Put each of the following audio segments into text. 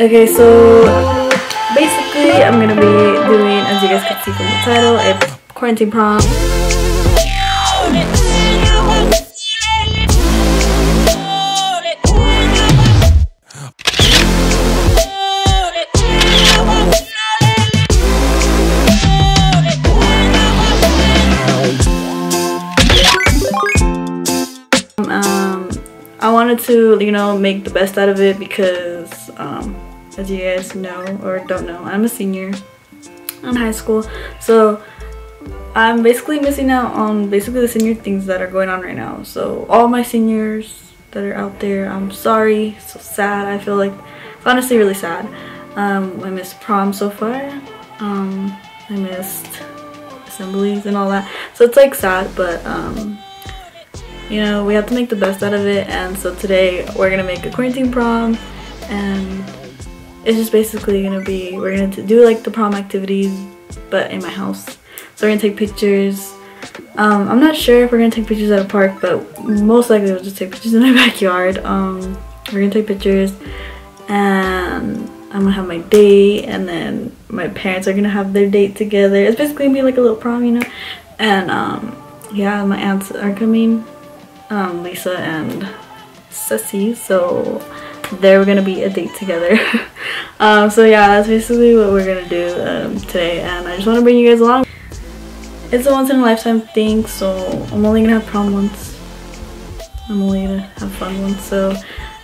Okay, so basically I'm gonna be doing, as you guys can see from the title, a quarantine prom. I wanted to, make the best out of it because, as you guys know or don't know, I'm a senior in high school. So I'm basically missing out on the senior things that are going on right now. So all my seniors that are out there, I'm sorry, so sad. I feel like it's honestly really sad. I missed prom so far. I missed assemblies and all that. So it's like sad, but we have to make the best out of it. And so today we're gonna make a quarantine prom, and it's just basically gonna be, we're gonna do like the prom activities but in my house. So we're gonna take pictures. I'm not sure if we're gonna take pictures at a park, but most likely we'll just take pictures in my backyard. We're gonna take pictures, and I'm gonna have my date, and then my parents are gonna have their date together. It's basically gonna be like a little prom, and yeah, my aunts are coming, Lisa and Ceci, so they're gonna be a date together. So yeah, that's basically what we're gonna do today, and I just want to bring you guys along. It's a once in a lifetime thing, so I'm only gonna have prom once. I'm only gonna have fun once, so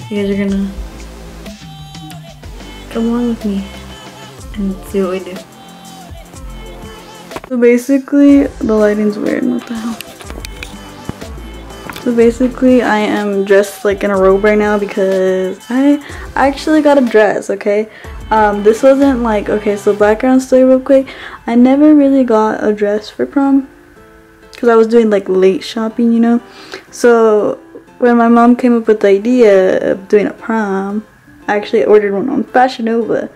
you guys are gonna come along with me and see what we do. So basically, the lighting's weird. What the hell? So basically, I am dressed like in a robe right now because I actually got a dress, okay? This wasn't like, okay, so background story real quick. I never really got a dress for prom because I was doing like late shopping, So when my mom came up with the idea of doing a prom, I actually ordered one on Fashion Nova.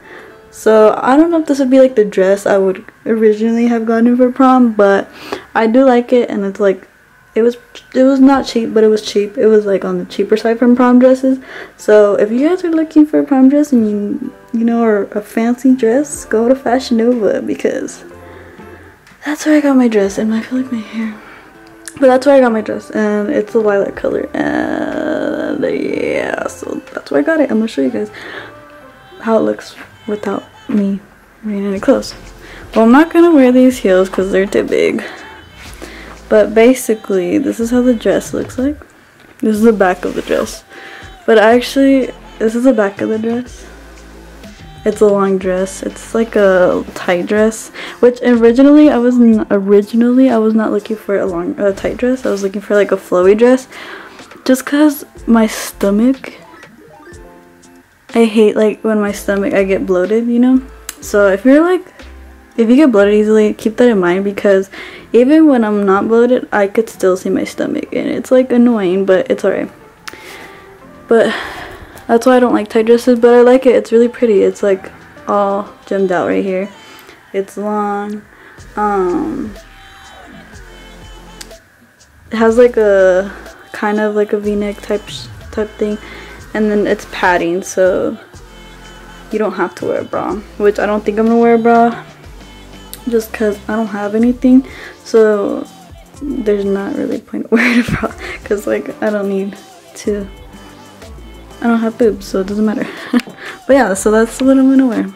So I don't know if this would be like the dress I would originally have gotten for prom, but I do like it, and it's like, it was not cheap, but it was cheap. It was like on the cheaper side from prom dresses. So if you guys are looking for a prom dress and or a fancy dress, go to Fashion Nova, because that's where I got my dress. And I feel like my hair, but that's where I got my dress, and it's a lilac color, and yeah, so that's where I got it. I'm gonna show you guys how it looks without me wearing any clothes. Well, I'm not gonna wear these heels because they're too big. But basically, this is how the dress looks like. This is the back of the dress. But actually, this is the back of the dress. It's a long dress. It's like a tight dress, which originally I was not looking for a tight dress. I was looking for like a flowy dress, just cause my stomach, I hate like when I get bloated, So if you get bloated easily, keep that in mind, because even when I'm not bloated, I could still see my stomach, and it's like annoying, but it's alright. But that's why I don't like tight dresses, but I like it. It's really pretty. It's like all gemmed out right here. It's long. It has like a kind of like a v-neck type thing, and then it's padding, so you don't have to wear a bra, which I don't think I'm gonna wear a bra, just because I don't have anything, so there's not really a point of wearing a bra, because like I don't have boobs, so it doesn't matter. But yeah, so that's what I'm gonna wear,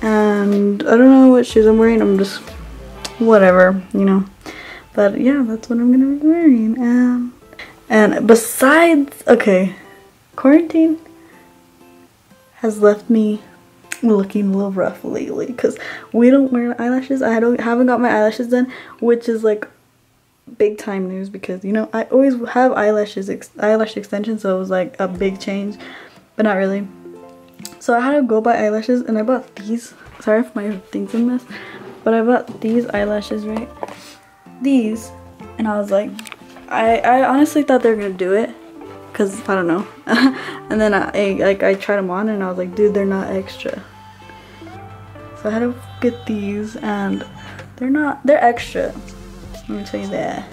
and I don't know what shoes I'm wearing. I'm just whatever, but yeah, that's what I'm gonna be wearing. And besides, okay, quarantine has left me looking a little rough lately because we don't wear eyelashes. I haven't got my eyelashes done, which is like big time news, because I always have eyelash extensions, so it was like a big change, but not really. So I had to go buy eyelashes, and I bought these. Sorry if my thing's a mess, but I bought these eyelashes, right? These, and I was like, I honestly thought they were gonna do it, because I don't know. And then I tried them on, and I was like, dude, they're not extra. So I had to get these, and they're extra. Let me tell you that.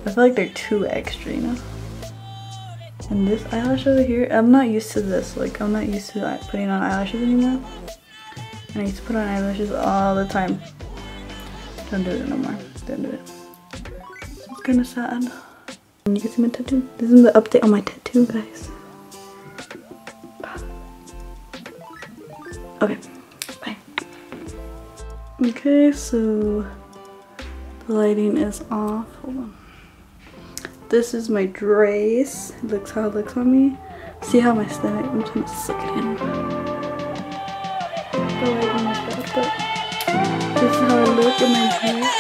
I feel like they're too extra, And this eyelash over here, I'm not used to this. Like, I'm not used to putting on eyelashes anymore. And I used to put on eyelashes all the time. Don't do it no more. Don't do it. It's kind of sad. And you can see my tattoo. This is the update on my tattoo, guys. Okay, bye. Okay, so the lighting is off. Hold on. This is my dress. It looks how it looks on me. See how my stomach, I'm trying to suck it in. The lighting is bad, but this is how I look in my dress.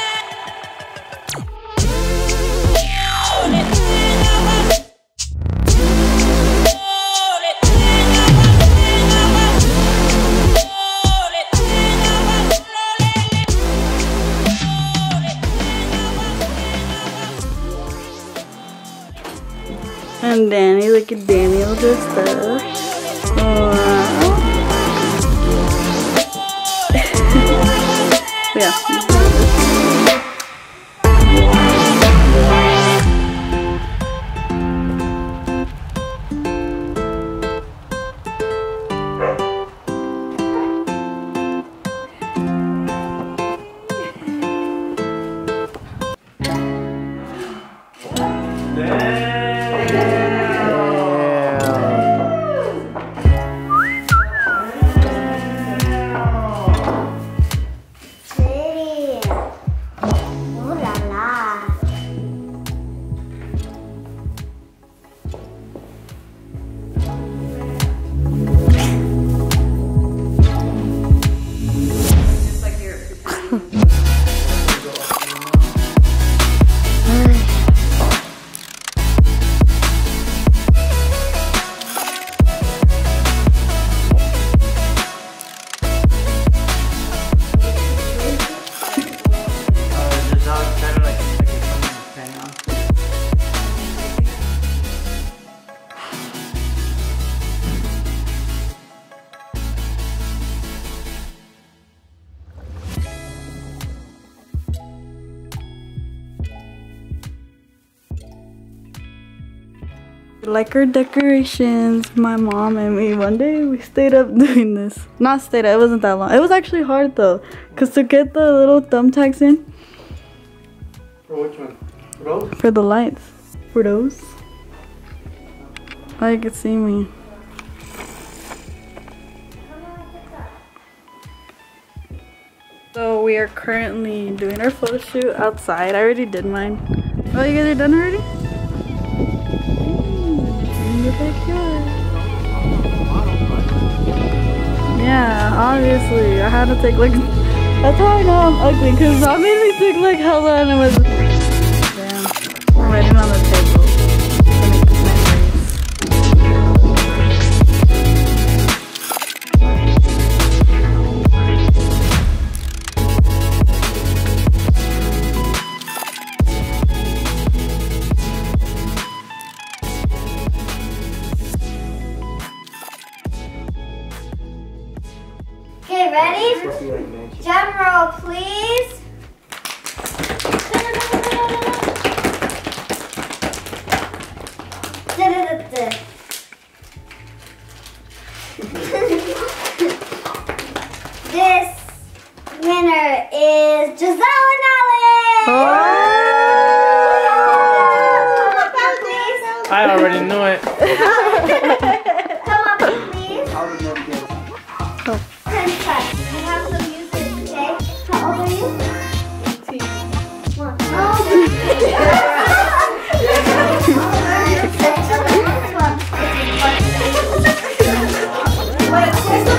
And Danny, look at Daniel dressed up. Wow. Yeah. Like our decorations, my mom and me, one day we stayed up doing this. Not stayed up, it wasn't that long. It was actually hard though, because to get the little thumbtacks in. For which one? For those? For the lights. For those. Oh, you can see me. So we are currently doing our photo shoot outside. I already did mine. Oh, you guys are done already? Yeah, obviously. I had to take like, that's how I know I'm ugly, because that made me take like hella and it was, damn, I'm writing on the table to make memories. Okay, ready? Drum roll, please. This winner is Jezel and Alex. I already knew it. Come up, please. I have some music, okay? How old are you? 18. Wait,